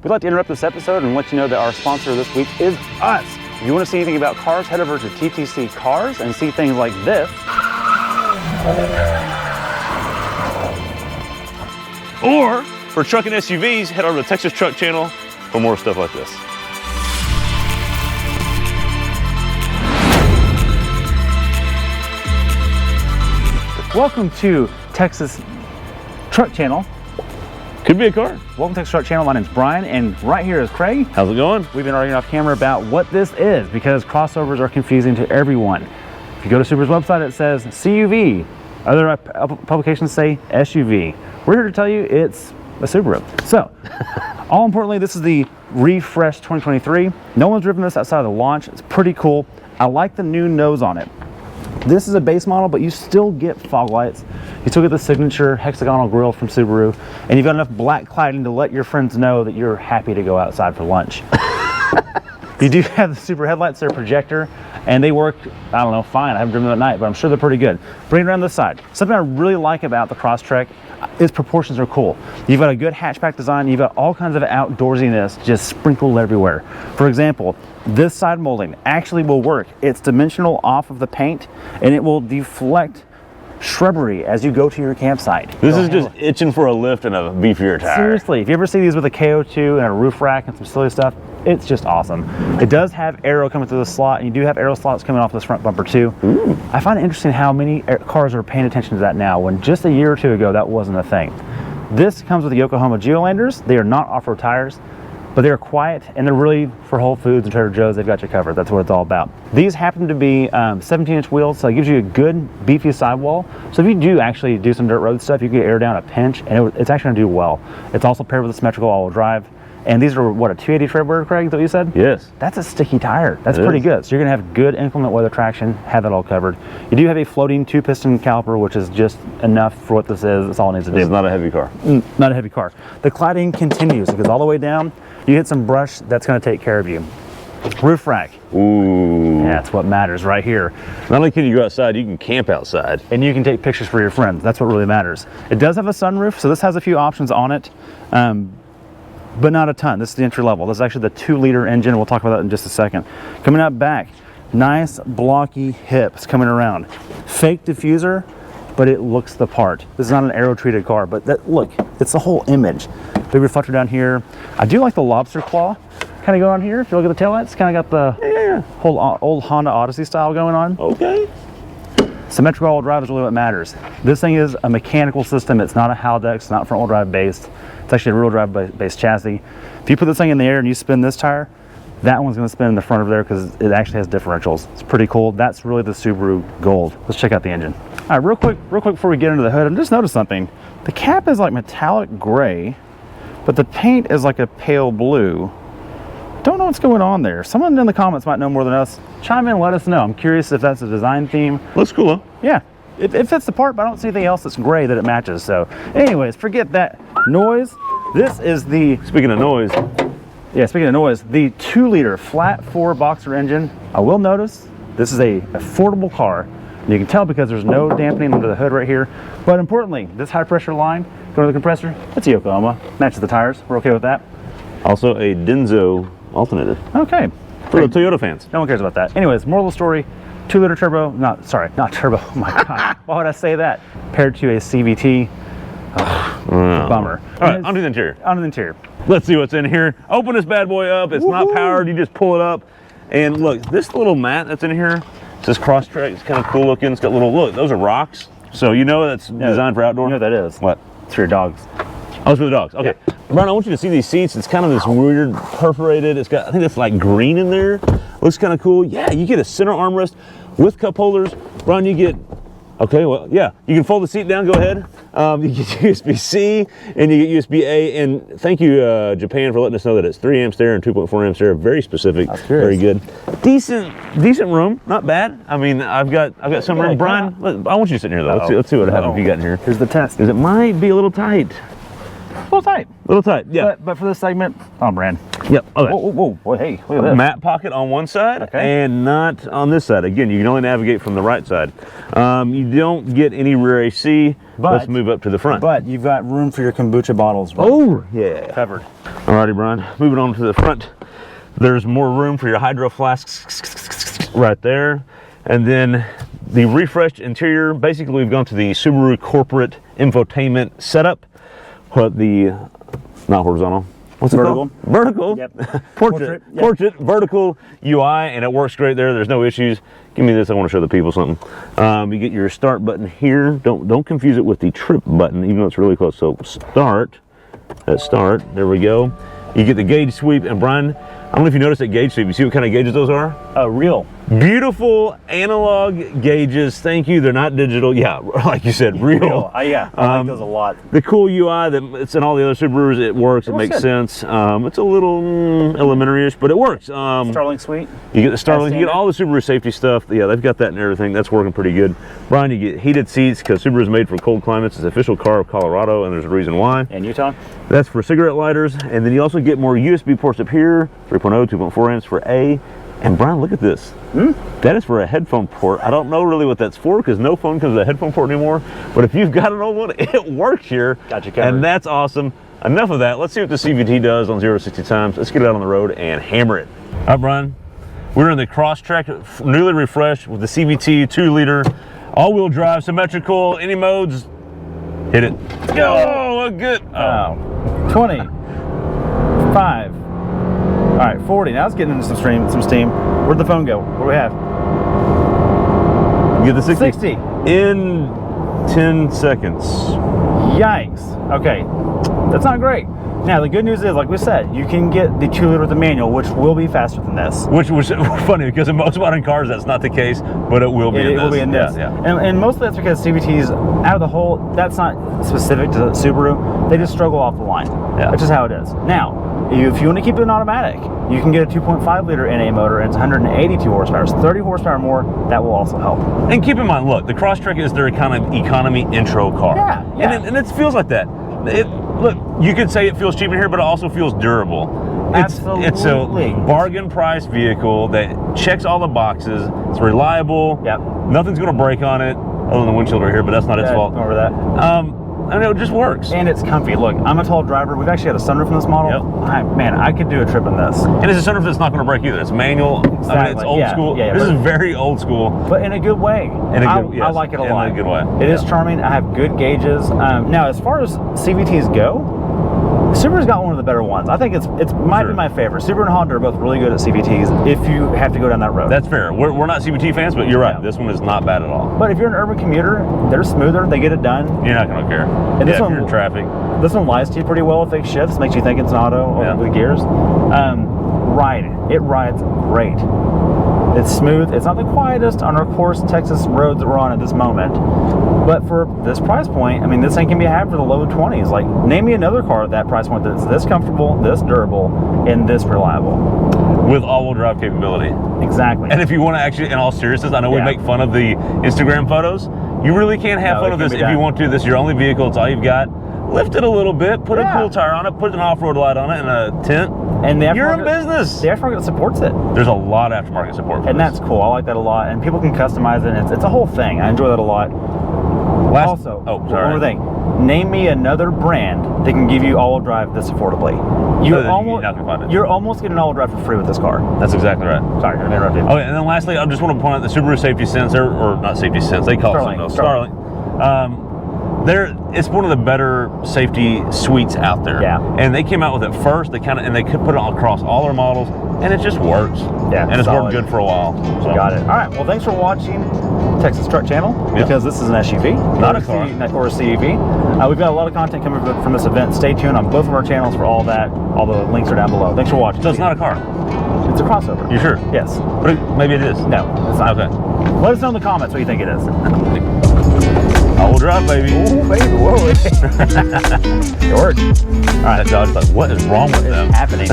we'd like to interrupt this episode and let you know that our sponsor this week is us. If you want to see anything about cars, head over to TTC Cars and see things like this. Or for truck and SUVs, head over to the Texas Truck Channel for more stuff like this. Welcome to Texas Truck Channel. Could be a car. Welcome to Texas Truck Channel. My name's Brian, and right here is Craig. How's it going? We've been arguing off camera about what this is because crossovers are confusing to everyone. If you go to Subaru's website, it says CUV. Other publications say SUV. We're here to tell you it's a Subaru. So, all importantly, this is the refreshed 2023. No one's driven this outside of the launch. It's pretty cool. I like the new nose on it. This is a base model, but you still get fog lights. You still get the signature hexagonal grille from Subaru, and you've got enough black cladding to let your friends know that you're happy to go outside for lunch. You do have the Subaru headlights, they're a projector, and they work, I don't know, fine. I haven't driven them at night, but I'm sure they're pretty good. Bring it around this side. Something I really like about the Crosstrek, its proportions are cool. You've got a good hatchback design, you've got all kinds of outdoorsiness just sprinkled everywhere. For example, this side molding actually will work. It's dimensional off of the paint, and it will deflect shrubbery as you go to your campsite. This is just itching for a lift and a beefier tire. Seriously, if you ever see these with a KO2 and a roof rack and some silly stuff, it's just awesome. It does have aero coming through the slot, and you do have aero slots coming off this front bumper too. Ooh. I find it interesting how many cars are paying attention to that now, when just a year or two ago that wasn't a thing. This comes with the Yokohama Geolanders. They are not off-road tires, but they're quiet, and they're really for Whole Foods and Trader Joe's. They've got you covered. That's what it's all about. These happen to be 17-inch wheels, so it gives you a good beefy sidewall. So if you do actually do some dirt road stuff, you can air down a pinch, and it's actually going to do well. It's also paired with a symmetrical all-wheel drive. And these are, what, a 280 tread, Craig, is that what you said? Yes. That's a sticky tire. That's pretty good. So you're going to have good inclement weather traction, have it all covered. You do have a floating 2-piston caliper, which is just enough for what this is. That's all it needs to do. This is not a heavy car. Not a heavy car. The cladding continues. It goes all the way down. You hit some brush, that's going to take care of you. Roof rack. Ooh. Yeah, that's what matters right here. Not only can you go outside, you can camp outside. And you can take pictures for your friends. That's what really matters. It does have a sunroof, so this has a few options on it. But not a ton. This is the entry level. This is actually the 2-liter engine. We'll talk about that in just a second. Coming out back, nice blocky hips coming around. Fake diffuser, but it looks the part. This is not an aero-treated car, but that, look, it's the whole image. Big reflector down here. I do like the lobster claw kind of going on here. If you look at the taillights, kind of got the whole old Honda Odyssey style going on. Okay. Symmetrical all-wheel drive is really what matters. This thing is a mechanical system. It's not a Haldex, it's not front-wheel drive based. It's actually a rear-wheel drive based chassis. If you put this thing in the air and you spin this tire, that one's going to spin in the front of there because it actually has differentials. It's pretty cool. That's really the Subaru Gold. Let's check out the engine. All right, real quick before we get into the hood, I just noticed something. The cap is like metallic gray, but the paint is like a pale blue. Don't know what's going on there. Someone in the comments might know more than us. Chime in, let us know. I'm curious if that's a design theme. Looks cool, huh? Yeah, it fits the part, but I don't see anything else that's gray that it matches. So anyways, forget that noise. This is the, Speaking of noise, the 2-liter flat 4 boxer engine. I will notice this is a affordable car. And you can tell because there's no dampening under the hood right here. But importantly, this high pressure line going to the compressor, it's a Yokohama. Matches the tires. We're okay with that. also a Denso alternator. Okay. For the Toyota fans. No one cares about that. Anyways, moral of the story, 2-liter turbo, not turbo, oh my God, why would I say that? Paired to a CVT, bummer. All right, onto the interior. Onto the interior. Let's see what's in here. Open this bad boy up. It's not powered, you just pull it up. And look, this little mat that's in here, this Crosstrek, it's kind of cool looking. It's got little, look, those are rocks. So you know that's designed for outdoor? You know what that is? What? It's for your dogs. Oh, it's for the dogs. Okay. Yeah. Brian, I want you to see these seats. It's kind of this weird perforated. It's got, I think it's like green in there. Looks kind of cool. Yeah, you get a center armrest with cup holders. Brian, you get, okay, well, yeah, you can fold the seat down. Go ahead. You get USB-C and you get USB-A. And thank you, Japan, for letting us know that it's 3 amps there and 2.4 amps there. Very specific. Very good. Decent room. Not bad. I mean, I've got some room. Brian, I want you to sit in here though. Let's see what happens if you got in here. Here's the test. Because it might be a little tight. A little tight. A little tight, yeah. But for this segment, on brand. Yep. Okay. Whoa, whoa, whoa. Boy, hey, look at this. Matte pocket on one side and not on this side. Again, you can only navigate from the right side. You don't get any rear AC. Let's move up to the front. But you've got room for your kombucha bottles. Right? Oh, yeah. Covered. Alrighty, Brian. Moving on to the front. There's more room for your hydro flasks right there. And then the refreshed interior. Basically, we've gone to the Subaru corporate infotainment setup. What the, not horizontal. What's vertical? It called? Vertical. Yep. Portrait. Yep. Portrait. Vertical UI, and it works great there. There's no issues. Give me this. I want to show the people something. You get your start button here. Don't confuse it with the trip button, even though it's really close. So start. Let's start. There we go. You get the gauge sweep, and Brian, I don't know if you noticed that gauge sweep. You see what kind of gauges those are? Real. Beautiful analog gauges. Thank you. They're not digital. Yeah, like you said, real. Yeah, I like those a lot. The cool UI that it's in all the other Subarus, it works. It makes sense. It's a little elementary-ish, but it works. Starlink Suite. You get the Starlink. You get all the Subaru safety stuff. Yeah, they've got that and everything. That's working pretty good. Brian, you get heated seats because Subaru is made for cold climates. It's the official car of Colorado, and there's a reason why. And Utah. That's for cigarette lighters. And then you also get more USB ports up here, 3.0, 2.4 amps for A. And Brian, look at this. That is for a headphone port. I don't know really what that's for because no phone comes with a headphone port anymore. But if you've got an old one, it works here. Got you covered. And that's awesome. Enough of that. Let's see what the CVT does on 0 to 60 times. Let's get it out on the road and hammer it. All right, Brian. We're in the Crosstrek, newly refreshed with the CVT 2-liter, all-wheel drive, symmetrical, any modes. Hit it. Oh, look good. Oh. 20. 5. All right, 40. Now it's getting into some steam. Where'd the phone go? What do we have? You get the 60. 60. In 10 seconds. Yikes. Okay, that's not great. Now, the good news is, like we said, you can get the 2-liter with the manual, which will be faster than this. Which was funny because in most modern cars, that's not the case, but it will be in this. It will be in this. Yeah. And mostly that's because CVTs, out of the whole, that's not specific to Subaru. They just struggle off the line. Yeah. That's just how it is. Now, if you want to keep it in automatic, you can get a 2.5-liter NA motor, and it's 182 horsepower. So 30 horsepower more, that will also help. And keep in mind, look, the Crosstrek is their kind of economy intro car. Yeah. And it feels like that. Look, you could say it feels cheap in here, but it also feels durable. Absolutely. It's a bargain price vehicle that checks all the boxes. It's reliable. Yep. Nothing's going to break on it, other than the windshield right here, but that's not its fault. Over that. I mean, it just works. And it's comfy. Look, I'm a tall driver. We've actually got a sunroof in this model. Yep. Man, I could do a trip in this. And it's a sunroof that's not going to break either. It's manual. Exactly. I mean, it's old school. Yeah, this is very old school. But in a good way. I like it a lot. In a good way. It is charming. I have good gauges. Now, as far as CVTs go, Subaru's got one of the better ones. I think it might be my favorite. Subaru and Honda are both really good at CVTs if you have to go down that road. That's fair. We're not CVT fans, but you're right. This one is not bad at all. But if you're an urban commuter, they're smoother. They get it done. You're not going to care. And if you're in traffic. This one lies to you pretty well with fixed shifts. Makes you think it's an auto with gears. It rides great. It's smooth. It's not the quietest on our course Texas roads that we're on at this moment. But for this price point, I mean, this thing can be had for the low 20s. Like, name me another car at that price point that's this comfortable, this durable, and this reliable. With all-wheel drive capability. Exactly. And if you want to actually, in all seriousness, I know we make fun of the Instagram photos. You really can't have fun of this if you want to. This is your only vehicle. It's all you've got. Lift it a little bit, put a cool tire on it, put an off-road light on it, and a tent. And you're in business. The aftermarket supports it. There's a lot of aftermarket support for and this. That's cool. I like that a lot. And people can customize it. And it's a whole thing. I enjoy that a lot. Also, one more thing. Name me another brand that can give you all-wheel drive this affordably. You're almost getting all-wheel drive for free with this car. That's exactly right. Sorry, I interrupted. Okay, and then lastly, I just want to point out the Subaru Safety Sensor, or not Safety Sense, they call it something else. Starlink. It's one of the better safety suites out there. Yeah. And they came out with it first. They could put it across all their models, and it just works. Yeah. And it's worked good for a while. So. Got it. All right. Well, thanks for watching Texas Truck Channel, because this is an SUV, not a car, or a CUV. We've got a lot of content coming from this event. Stay tuned on both of our channels for all that. All the links are down below. Thanks for watching. So it's not a car. It's a crossover. You sure? Yes. But maybe it is. No, it's not. Okay. Let us know in the comments what you think it is. All-wheel drive, baby. Ooh, baby. Whoa. It worked. All right. That dog's like, what is wrong with them? Happening.